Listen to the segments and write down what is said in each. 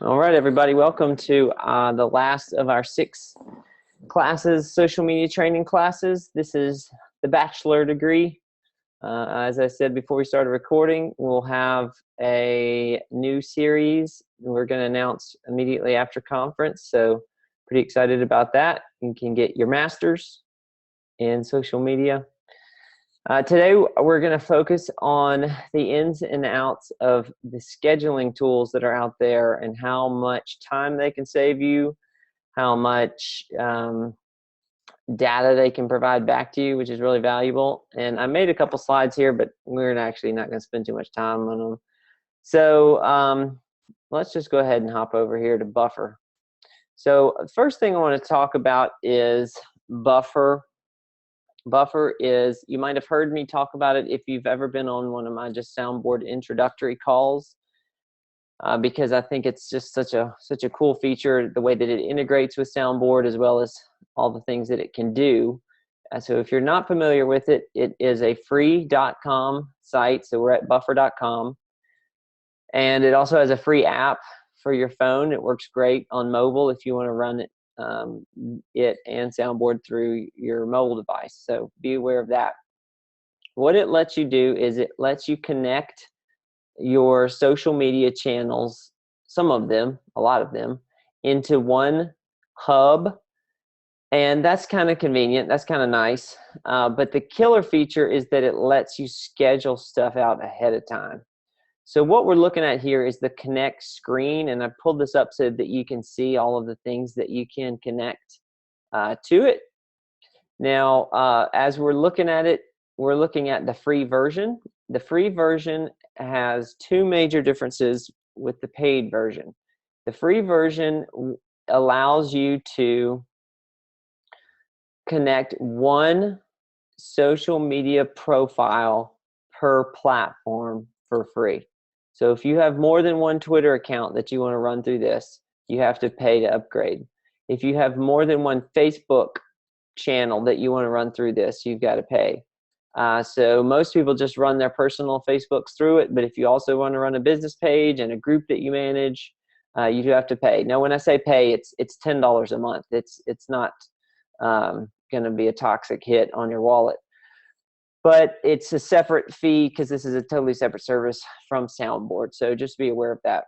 All right, everybody, welcome to the last of our 6 classes, social media training classes. This is the bachelor degree. As I said before we started recording, we'll have a new series we're going to announce immediately after conference, so pretty excited about that. You can get your master's in social media. Today, we're going to focus on the ins and outs of the scheduling tools that are out there and how much time they can save you, how much data they can provide back to you, which is really valuable. And I made a couple slides here, but we're actually not going to spend too much time on them. So let's just go ahead and hop over here to Buffer. So first thing I want to talk about is Buffer. Buffer is, you might have heard me talk about it if you've ever been on one of my just soundboard introductory calls, because I think it's just such a cool feature, the way that it integrates with soundboard as well as all the things that it can do. So if you're not familiar with it, it is a free.com site. So we're at buffer.com, and it also has a free app for your phone. It works great on mobile if you want to run it and soundboard through your mobile device. So be aware of that. What it lets you do is it lets you connect your social media channels, some of them, a lot of them, into one hub. And that's kind of convenient. That's kind of nice. But the killer feature is that it lets you schedule stuff out ahead of time. So what we're looking at here is the connect screen, and I pulled this up so that you can see all of the things that you can connect to it. Now, as we're looking at it, we're looking at the free version. The free version has 2 major differences with the paid version. The free version allows you to connect one social media profile per platform for free. So if you have more than one Twitter account that you want to run through this, you have to pay to upgrade. If you have more than one Facebook channel that you want to run through this, you've got to pay. So most people just run their personal Facebooks through it, but if you also want to run a business page and a group that you manage, you do have to pay. Now, when I say pay, it's $10 a month. It's not going to be a toxic hit on your wallet. But it's a separate fee because this is a totally separate service from Soundboard. So just be aware of that.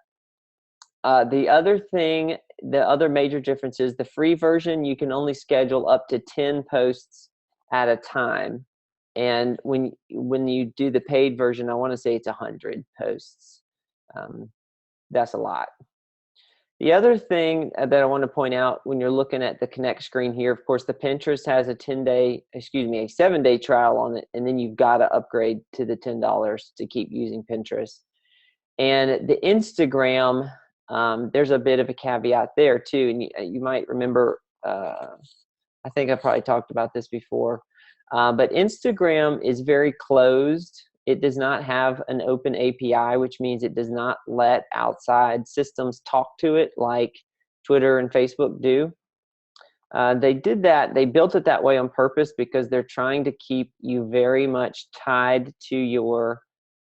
The other major difference is the free version, you can only schedule up to 10 posts at a time. And when you do the paid version, I want to say it's 100 posts. That's a lot. The other thing that I want to point out when you're looking at the Connect screen here, of course, the Pinterest has a 7-day trial on it, and then you've got to upgrade to the $10 to keep using Pinterest. And the Instagram, there's a bit of a caveat there too, and you might remember, I think I probably talked about this before, but Instagram is very closed. It does not have an open API, which means it does not let outside systems talk to it like Twitter and Facebook do. They did that. They built it that way on purpose because they're trying to keep you very much tied to your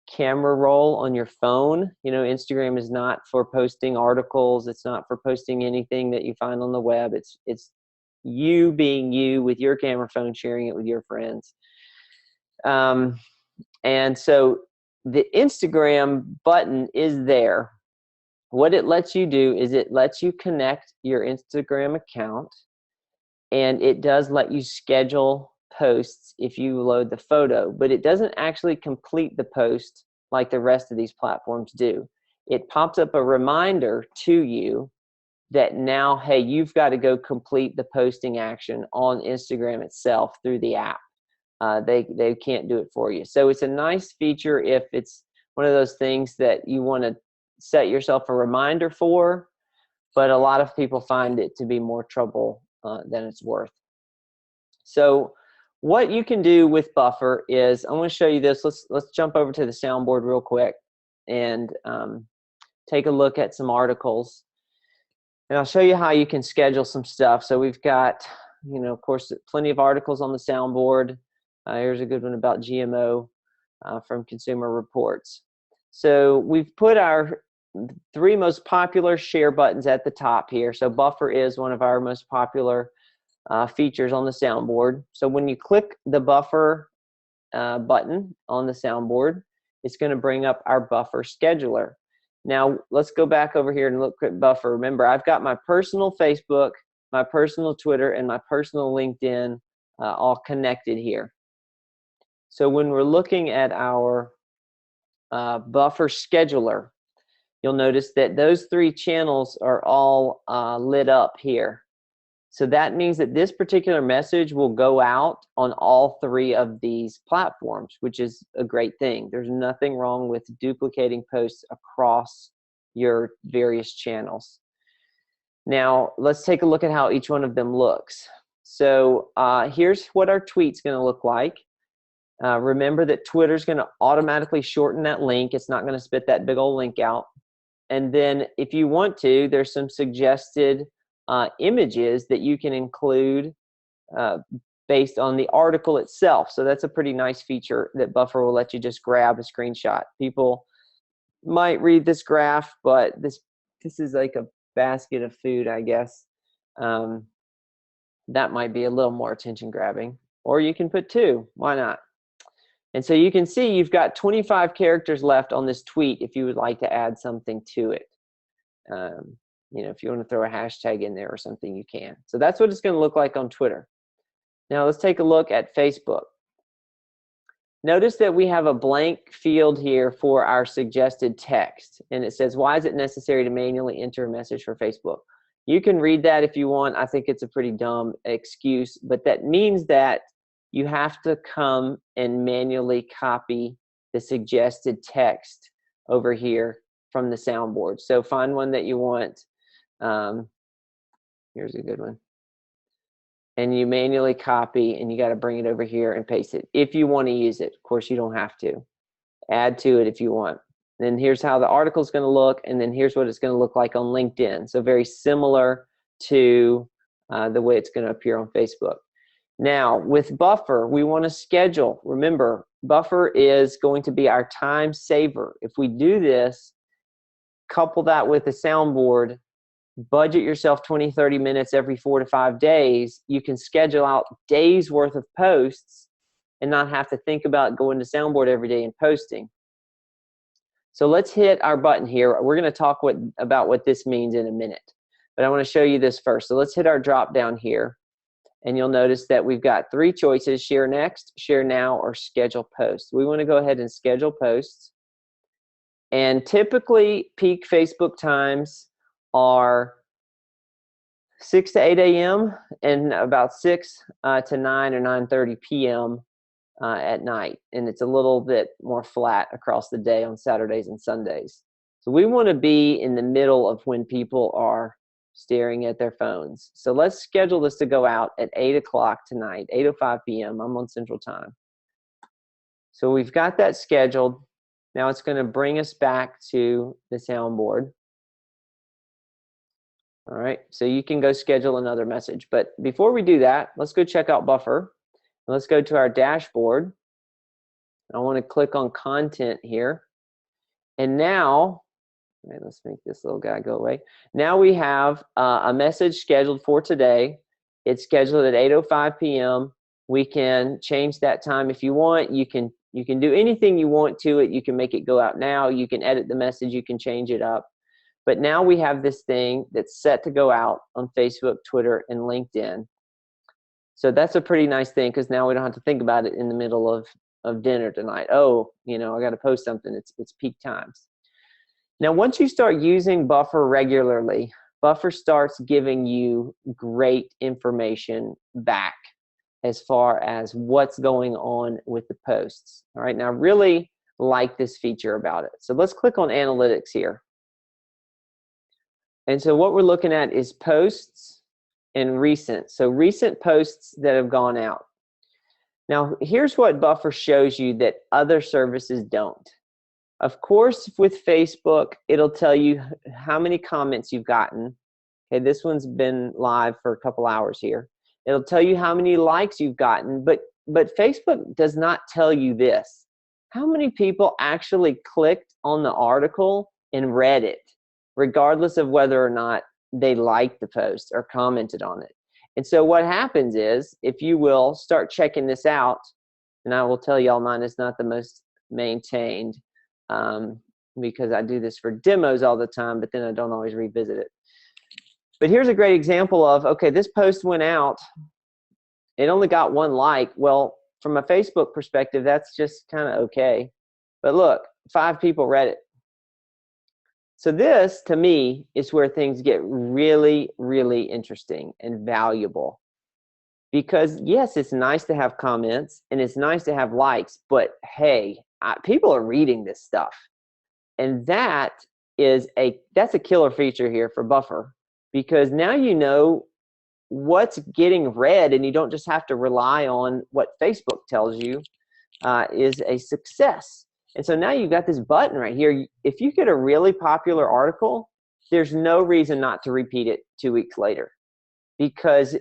camera roll on your phone. You know, Instagram is not for posting articles. It's not for posting anything that you find on the web. It's you being you with your camera phone, sharing it with your friends. And so the Instagram button is there. What it lets you do is it lets you connect your Instagram account, and it does let you schedule posts if you load the photo, but it doesn't actually complete the post like the rest of these platforms do. It pops up a reminder to you that now, hey, you've got to go complete the posting action on Instagram itself through the app. They can't do it for you. So it's a nice feature if it's one of those things that you want to set yourself a reminder for, but a lot of people find it to be more trouble than it's worth. So what you can do with Buffer is, I'm going to show you this. Let's jump over to the soundboard real quick and take a look at some articles. And I'll show you how you can schedule some stuff. So we've got, of course, plenty of articles on the soundboard. Here's a good one about GMO from Consumer Reports. So we've put our three most popular share buttons at the top here. So buffer is one of our most popular features on the soundboard. So when you click the buffer button on the soundboard, it's going to bring up our buffer scheduler. Now let's go back over here and look at buffer. Remember, I've got my personal Facebook, my personal Twitter, and my personal LinkedIn all connected here. So when we're looking at our buffer scheduler, you'll notice that those three channels are all lit up here. So that means that this particular message will go out on all three of these platforms, which is a great thing. There's nothing wrong with duplicating posts across your various channels. Now, let's take a look at how each one of them looks. So here's what our tweet's going to look like. Remember that Twitter's going to automatically shorten that link. It's not going to spit that big old link out. And then if you want to, there's some suggested images that you can include based on the article itself. So that's a pretty nice feature that Buffer will let you just grab a screenshot. People might read this graph, but this is like a basket of food, I guess. That might be a little more attention grabbing. Or you can put two, why not? And so you can see you've got 25 characters left on this tweet if you would like to add something to it. You know, if you want to throw a hashtag in there or something, you can. So that's what it's going to look like on Twitter. Now let's take a look at Facebook. Notice that we have a blank field here for our suggested text. And it says, why is it necessary to manually enter a message for Facebook? You can read that if you want. I think it's a pretty dumb excuse, but that means that you have to come and manually copy the suggested text over here from the soundboard. So find one that you want. Here's a good one. And you manually copy, and you got to bring it over here and paste it if you want to use it. Of course, you don't have to. Add to it if you want. Then here's how the article is going to look, and then here's what it's going to look like on LinkedIn. So very similar to the way it's going to appear on Facebook. Now, with Buffer, we want to schedule. Remember, Buffer is going to be our time saver. If we do this, couple that with the soundboard, budget yourself 20, 30 minutes every 4 to 5 days, you can schedule out days worth of posts and not have to think about going to soundboard every day and posting. So let's hit our button here. We're going to talk about what this means in a minute, but I want to show you this first. So let's hit our drop down here. And you'll notice that we've got three choices: share next, share now, or schedule posts. We want to go ahead and schedule posts. And typically, peak Facebook times are 6 to 8 a.m. and about 6 to 9 or 9:30 p.m. At night. And it's a little bit more flat across the day on Saturdays and Sundays. So we want to be in the middle of when people are staring at their phones. So let's schedule this to go out at 8 o'clock tonight, 8:05 p.m. I'm on Central Time. So we've got that scheduled. Now it's going to bring us back to the soundboard. All right, so you can go schedule another message. But before we do that, let's go check out Buffer. Let's go to our dashboard. I want to click on content here. And now, right, let's make this little guy go away. Now we have a message scheduled for today. It's scheduled at 8:05 p.m. We can change that time if you want. You can do anything you want to it. You can make it go out now. You can edit the message. You can change it up. But now we have this thing that's set to go out on Facebook, Twitter, and LinkedIn. So that's a pretty nice thing, because now we don't have to think about it in the middle of dinner tonight. Oh, you know, I got to post something. It's peak times. Now, once you start using Buffer regularly, Buffer starts giving you great information back as far as what's going on with the posts. All right, now I really like this feature about it. So let's click on Analytics here. And so what we're looking at is posts and recent. So recent posts that have gone out. Now, here's what Buffer shows you that other services don't. Of course, with Facebook, it'll tell you how many comments you've gotten. Okay, this one's been live for a couple hours here. It'll tell you how many likes you've gotten, but Facebook does not tell you this. How many people actually clicked on the article and read it, regardless of whether or not they liked the post or commented on it. And so what happens is, if you will start checking this out, and I will tell y'all mine is not the most maintained, because I do this for demos all the time, but then I don't always revisit it. But here's a great example of, okay, this post went out, it only got 1 like. Well, from a Facebook perspective, that's just kind of okay. But look, 5 people read it. So this, to me, is where things get really, really interesting and valuable. Because yes, it's nice to have comments and it's nice to have likes, but hey, people are reading this stuff. And that's a killer feature here for Buffer, because now you know what's getting read and you don't just have to rely on what Facebook tells you is a success. And so now you've got this button right here. If you get a really popular article, there's no reason not to repeat it 2 weeks later, because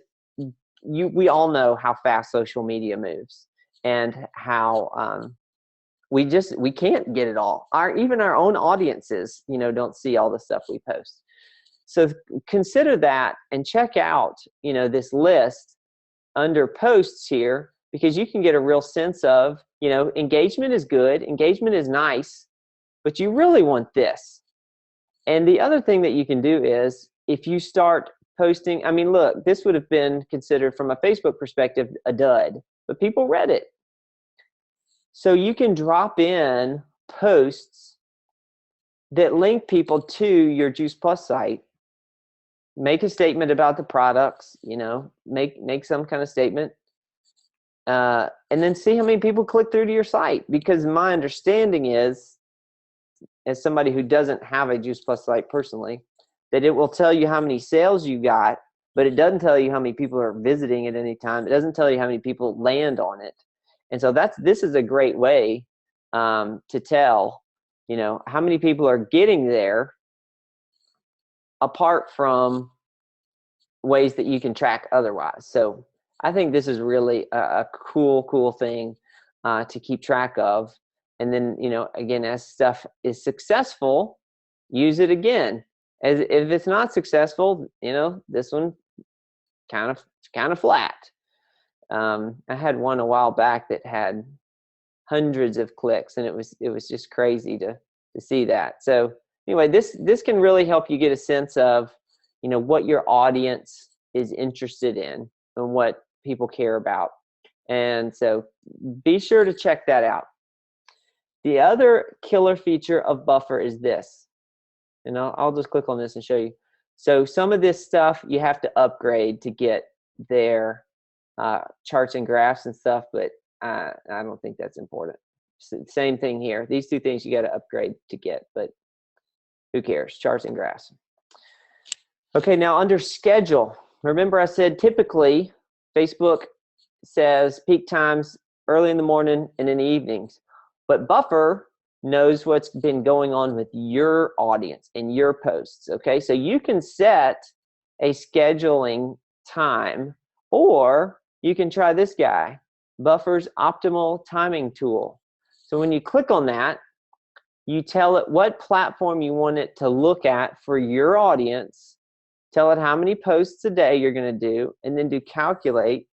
we all know how fast social media moves and how we can't get it all. Even our own audiences, don't see all the stuff we post. So consider that and check out, this list under posts here, because you can get a real sense of, engagement is good, engagement is nice, but you really want this. And the other thing that you can do is, if you start posting, look, this would have been considered from a Facebook perspective a dud, but people read it. So you can drop in posts that link people to your Juice Plus site. Make a statement about the products, make some kind of statement, and then see how many people click through to your site. Because my understanding is, as somebody who doesn't have a Juice Plus site personally, that it will tell you how many sales you got, but it doesn't tell you how many people are visiting at any time. It doesn't tell you how many people land on it. And so this is a great way to tell, how many people are getting there, apart from ways that you can track otherwise. So I think this is really a cool thing to keep track of. And then, again, as stuff is successful, use it again. As if it's not successful, this one kind of flat. I had one a while back that had hundreds of clicks, and it was just crazy to see that. So anyway, this can really help you get a sense of, what your audience is interested in and what people care about. And so be sure to check that out. The other killer feature of Buffer is this, and I'll just click on this and show you. So some of this stuff you have to upgrade to get their charts and graphs and stuff, but I don't think that's important. Same thing here. These 2 things you got to upgrade to get, but who cares? Charts and graphs. Okay, now under schedule, remember I said typically Facebook says peak times early in the morning and in the evenings, but Buffer knows what's been going on with your audience and your posts. Okay, so you can set a scheduling time, or you can try this guy, Buffer's optimal timing tool. So when you click on that, you tell it what platform you want it to look at for your audience, tell it how many posts a day you're going to do, and then do calculate,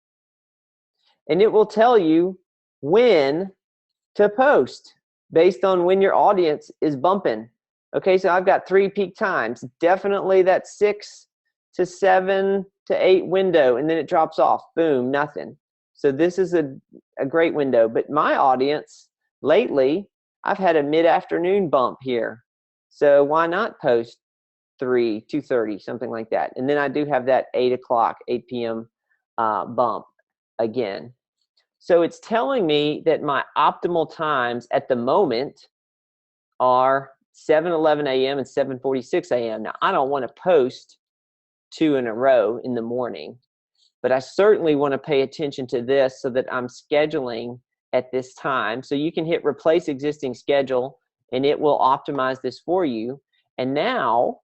and it will tell you when to post based on when your audience is bumping. Okay, so I've got 3 peak times, definitely that 6 to 7 to 8 window, and then it drops off, boom, nothing. So this is a great window. But my audience, lately, I've had a mid-afternoon bump here. So why not post 3, 2:30, something like that. And then I do have that 8 p.m. Bump again. So it's telling me that my optimal times at the moment are 7:11 a.m. and 7:46 a.m. Now, I don't want to post 2 in a row in the morning, but I certainly want to pay attention to this so that I'm scheduling at this time. So you can hit replace existing schedule, and it will optimize this for you. And now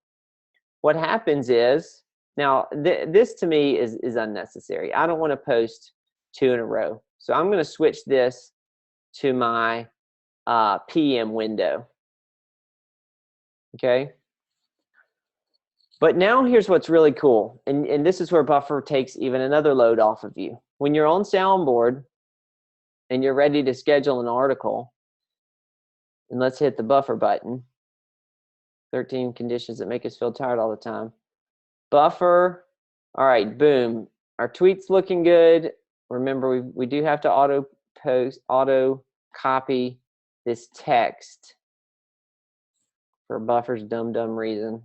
what happens is, now this to me is unnecessary. I don't want to post 2 in a row. So I'm going to switch this to my PM window. Okay. But now here's what's really cool. And this is where Buffer takes even another load off of you. When you're on Soundboard and you're ready to schedule an article, and let's hit the Buffer button. 13 conditions that make us feel tired all the time. Buffer. All right, boom. Our tweet's looking good. Remember, we do have to auto copy this text for Buffer's dumb reason.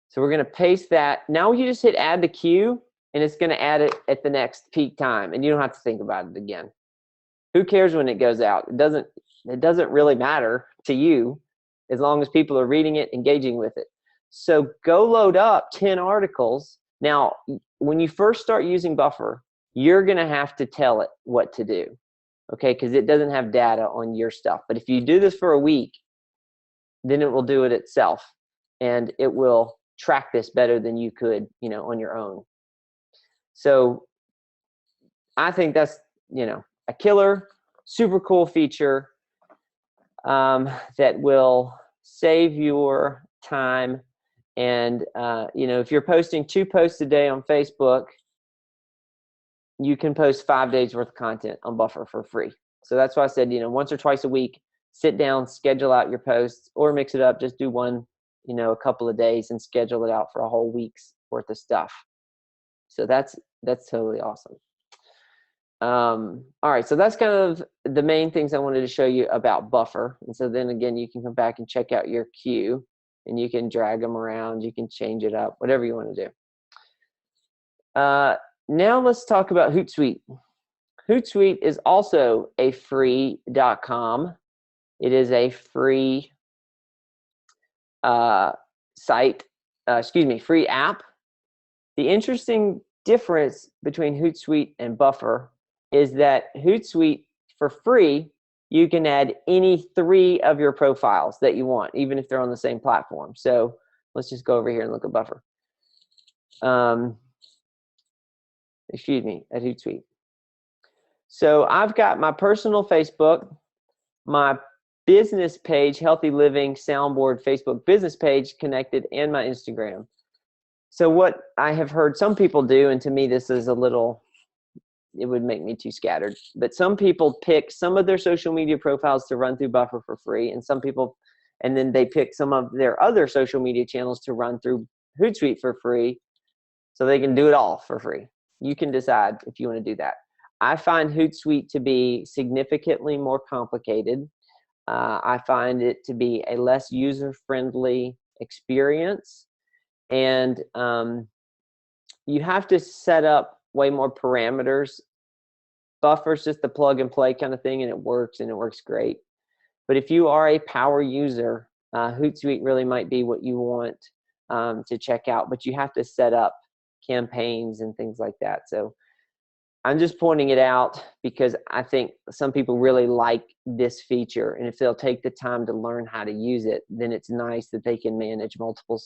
So we're going to paste that. Now you just hit add to queue, and it's going to add it at the next peak time, and you don't have to think about it again. Who cares when it goes out? It doesn't really matter to you as long as people are reading it, engaging with it. So go load up 10 articles. Now, when you first start using Buffer, you're going to have to tell it what to do, okay, because it doesn't have data on your stuff. But if you do this for a week, then it will do it itself, and it will track this better than you could, on your own. So I think that's, a killer, super cool feature that will save your time. And, if you're posting 2 posts a day on Facebook, you can post 5 days worth of content on Buffer for free. So that's why I said, once or twice a week, sit down, schedule out your posts, or mix it up, just do one, a couple of days and schedule it out for a whole week's worth of stuff. So that's totally awesome. All right, so that's kind of the main things I wanted to show you about Buffer. And so then again, you can come back and check out your queue, and you can drag them around, you can change it up, whatever you want to do. Now let's talk about HootSuite. HootSuite is also a free.com. It is a free free app. The interesting difference between HootSuite and Buffer is that HootSuite, for free, you can add any 3 of your profiles that you want, even if they're on the same platform. So let's just go over here and look at Buffer. At HootSuite. So I've got my personal Facebook, my business page, Healthy Living Soundboard Facebook business page connected, and my Instagram. So what I have heard some people do, and to me this is it would make me too scattered, but some people pick some of their social media profiles to run through Buffer for free, and then they pick some of their other social media channels to run through HootSuite for free, so they can do it all for free. You can decide if you want to do that. I find HootSuite to be significantly more complicated. I find it to be a less user-friendly experience, and you have to set up way more parameters. Buffer's just a plug and play kind of thing, and it works great. But if you are a power user, HootSuite really might be what you want to check out, but you have to set up campaigns and things like that. So I'm just pointing it out because I think some people really like this feature, and if they'll take the time to learn how to use it, then it's nice that they can manage multiple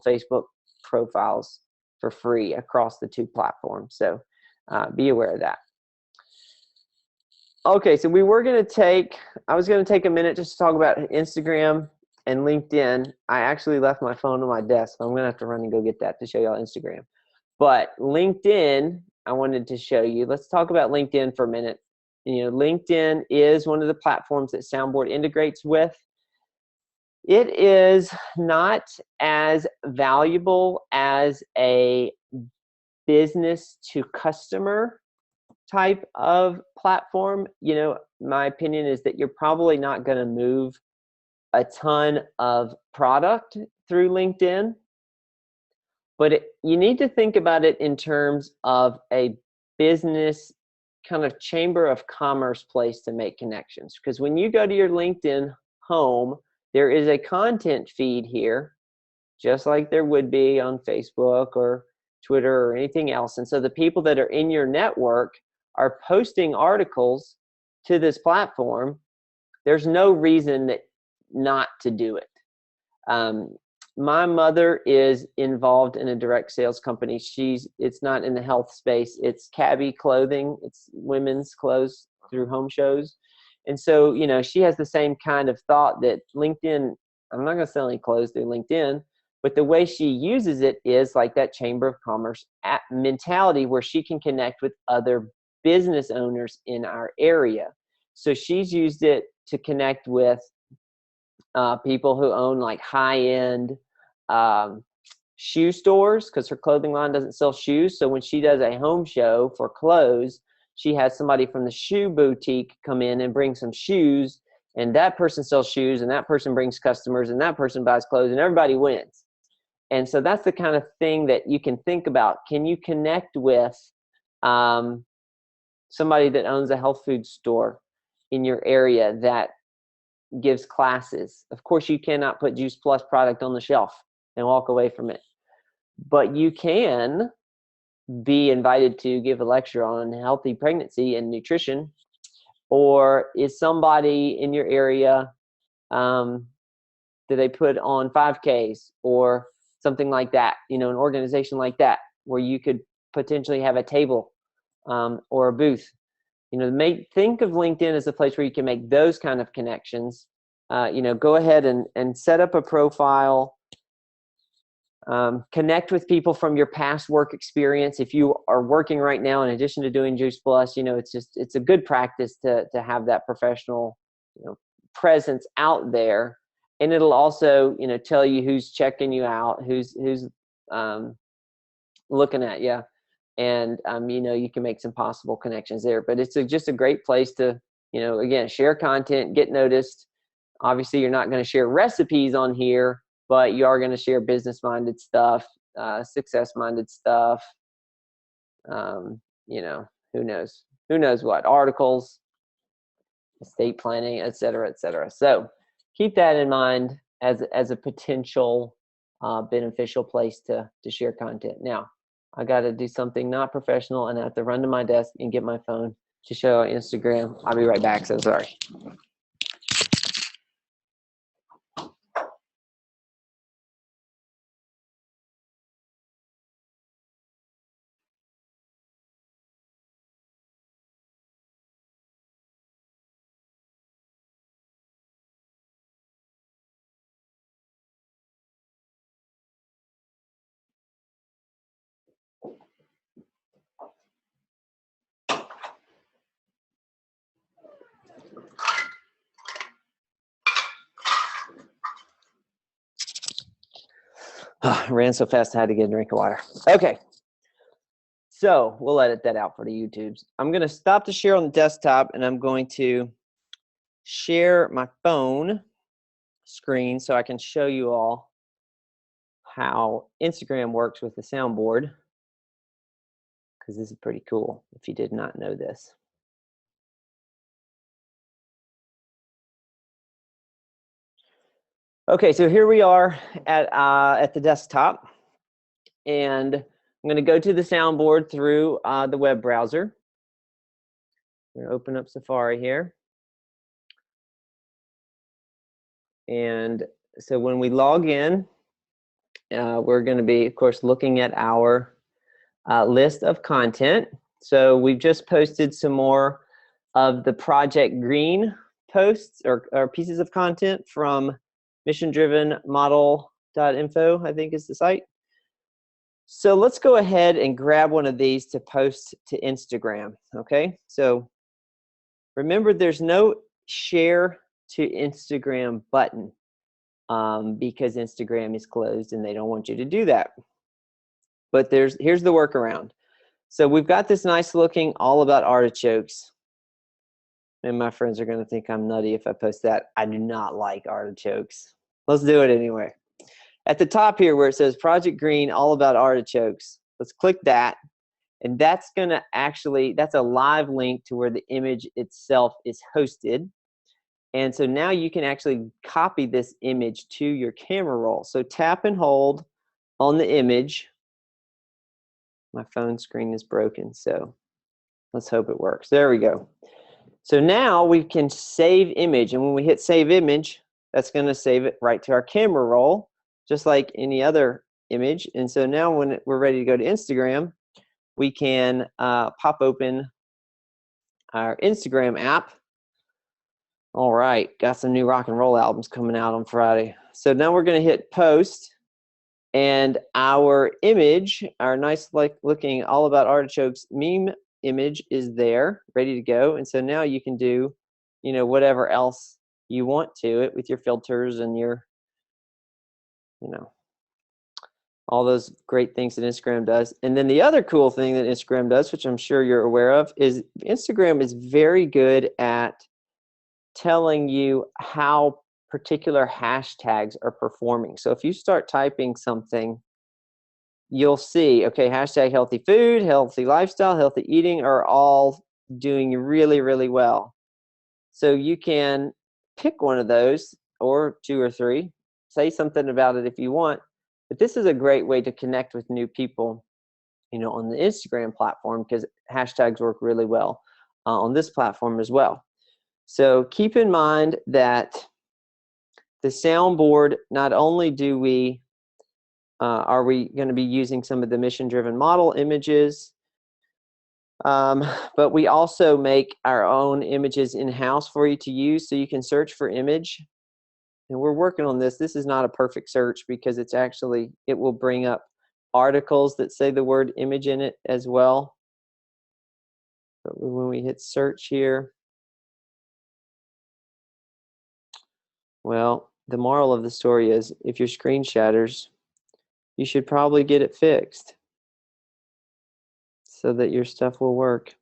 Facebook profiles for free across the 2 platforms. So be aware of that. Okay, so I was going to take a minute just to talk about Instagram and LinkedIn. I actually left my phone on my desk, so I'm going to have to run and go get that to show y'all Instagram. But LinkedIn, I wanted to show you. Let's talk about LinkedIn for a minute. LinkedIn is one of the platforms that Soundboard integrates with. It is not as valuable as a business to customer type of platform. My opinion is that you're probably not going to move a ton of product through LinkedIn. But you need to think about it in terms of a business kind of chamber of commerce place to make connections. Because when you go to your LinkedIn home, there is a content feed here, just like there would be on Facebook or Twitter or anything else. And so the people that are in your network are posting articles to this platform. There's no reason not to do it. My mother is involved in a direct sales company. It's not in the health space. It's Cabby Clothing. It's women's clothes through home shows. And so, she has the same kind of thought that LinkedIn I'm not going to sell any clothes through LinkedIn. But the way she uses it is like that Chamber of Commerce mentality where she can connect with other business owners in our area. So she's used it to connect with people who own like high-end shoe stores, because her clothing line doesn't sell shoes. So when she does a home show for clothes, she has somebody from the shoe boutique come in and bring some shoes, and that person sells shoes, and that person brings customers, and that person buys clothes, and everybody wins. And so that's the kind of thing that you can think about. Can you connect with somebody that owns a health food store in your area that gives classes? Of course, you cannot put Juice Plus product on the shelf and walk away from it. But you can be invited to give a lecture on healthy pregnancy and nutrition. Or is somebody in your area, do they put on 5Ks or something like that, an organization like that, where you could potentially have a table or a booth. Think of LinkedIn as a place where you can make those kind of connections. Go ahead and set up a profile. Connect with people from your past work experience. If you are working right now, in addition to doing Juice Plus, it's a good practice to have that professional, presence out there. And it'll also, tell you who's checking you out, who's looking at you. And, you can make some possible connections there. But it's just a great place to, again, share content, get noticed. Obviously, you're not going to share recipes on here, but you are going to share business-minded stuff, success-minded stuff. Who knows? Who knows what? Articles, estate planning, et cetera, et cetera. So keep that in mind as a potential beneficial place to share content. Now, I got to do something not professional, and I have to run to my desk and get my phone to show on Instagram. I'll be right back, so sorry. Ran so fast I had to get a drink of water. Okay. So we'll edit that out for the YouTubes. I'm going to stop the share on the desktop, and I'm going to share my phone screen so I can show you all how Instagram works with the soundboard, because this is pretty cool if you did not know this. Okay, so here we are at the desktop, and I'm going to go to the soundboard through the web browser. I'm going to open up Safari here. And so when we log in, we're going to be, of course, looking at our list of content. So we've just posted some more of the Project Green posts or pieces of content from missiondrivenmodel.info, I think is the site. So let's go ahead and grab one of these to post to Instagram, okay? So remember, there's no share to Instagram button because Instagram is closed and they don't want you to do that. But here's the workaround. So we've got this nice looking all about artichokes. And my friends are going to think I'm nutty if I post that. I do not like artichokes. Let's do it anyway. At the top here where it says Project Green, all about artichokes, let's click that. And that's going to that's a live link to where the image itself is hosted. And so now you can actually copy this image to your camera roll. So tap and hold on the image. My phone screen is broken, so let's hope it works. There we go. So now we can save image, and when we hit save image, that's going to save it right to our camera roll, just like any other image. And so now when we're ready to go to Instagram, we can pop open our Instagram app. All right, got some new rock and roll albums coming out on Friday. So now we're going to hit post, and our image, our nice looking all about artichokes meme image is there, ready to go. And so now you can do, whatever else you want to it with your filters and your, all those great things that Instagram does. And then the other cool thing that Instagram does, which I'm sure you're aware of, is Instagram is very good at telling you how particular hashtags are performing. So if you start typing something, you'll see, okay, hashtag healthy food, healthy lifestyle, healthy eating are all doing really, really well. So you can pick one of those, or 2 or 3, say something about it if you want. But this is a great way to connect with new people, on the Instagram platform, because hashtags work really well on this platform as well. So keep in mind that the soundboard, not only do we are we going to be using some of the mission-driven model images, but we also make our own images in-house for you to use, so you can search for image. And we're working on this. This is not a perfect search because it will bring up articles that say the word image in it as well. But when we hit search here, well, the moral of the story is if your screen shatters, you should probably get it fixed so that your stuff will work.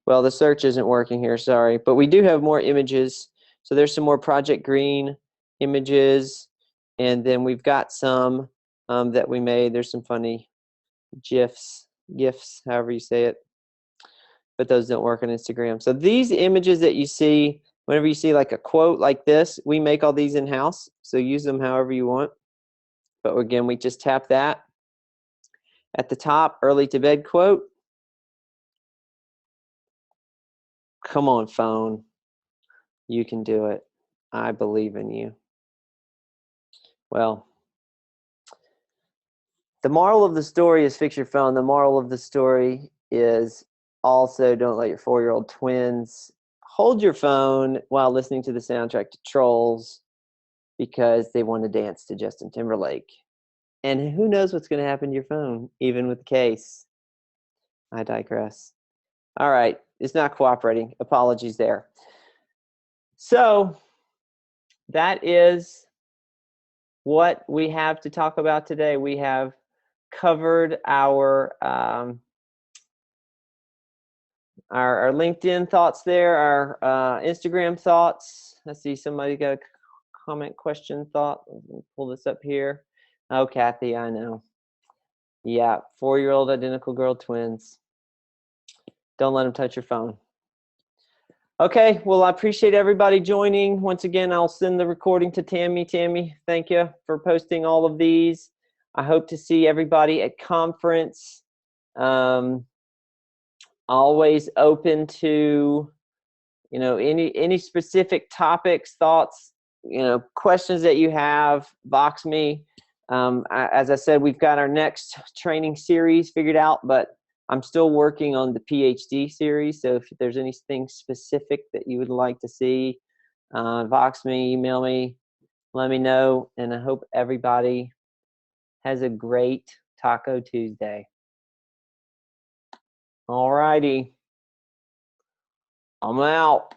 Well, the search isn't working here, sorry. But we do have more images. So there's some more Project Green images. And then we've got some that we made. There's some funny GIFs, however you say it. But those don't work on Instagram. So these images that you see, whenever you see like a quote like this, we make all these in-house. So use them however you want. But again, we just tap that. At the top, early to bed quote. Come on, phone. You can do it. I believe in you. Well, the moral of the story is fix your phone. The moral of the story is also don't let your 4-year-old twins hold your phone while listening to the soundtrack to Trolls because they want to dance to Justin Timberlake. And who knows what's going to happen to your phone, even with the case. I digress. All right, it's not cooperating. Apologies there. So that is what we have to talk about today. We have covered our LinkedIn thoughts there, our Instagram thoughts. Let's see, somebody got a comment, question, thought. Let me pull this up here. Oh, Kathy, I know. Yeah, 4-year-old identical girl twins. Don't let them touch your phone. Okay, well, I appreciate everybody joining. Once again, I'll send the recording to Tammy. Tammy, thank you for posting all of these. I hope to see everybody at conference. Always open to, any specific topics, thoughts, questions that you have, box me. As I said, we've got our next training series figured out, but I'm still working on the PhD series. So if there's anything specific that you would like to see, box me, email me, let me know. And I hope everybody has a great Taco Tuesday. All righty. I'm out.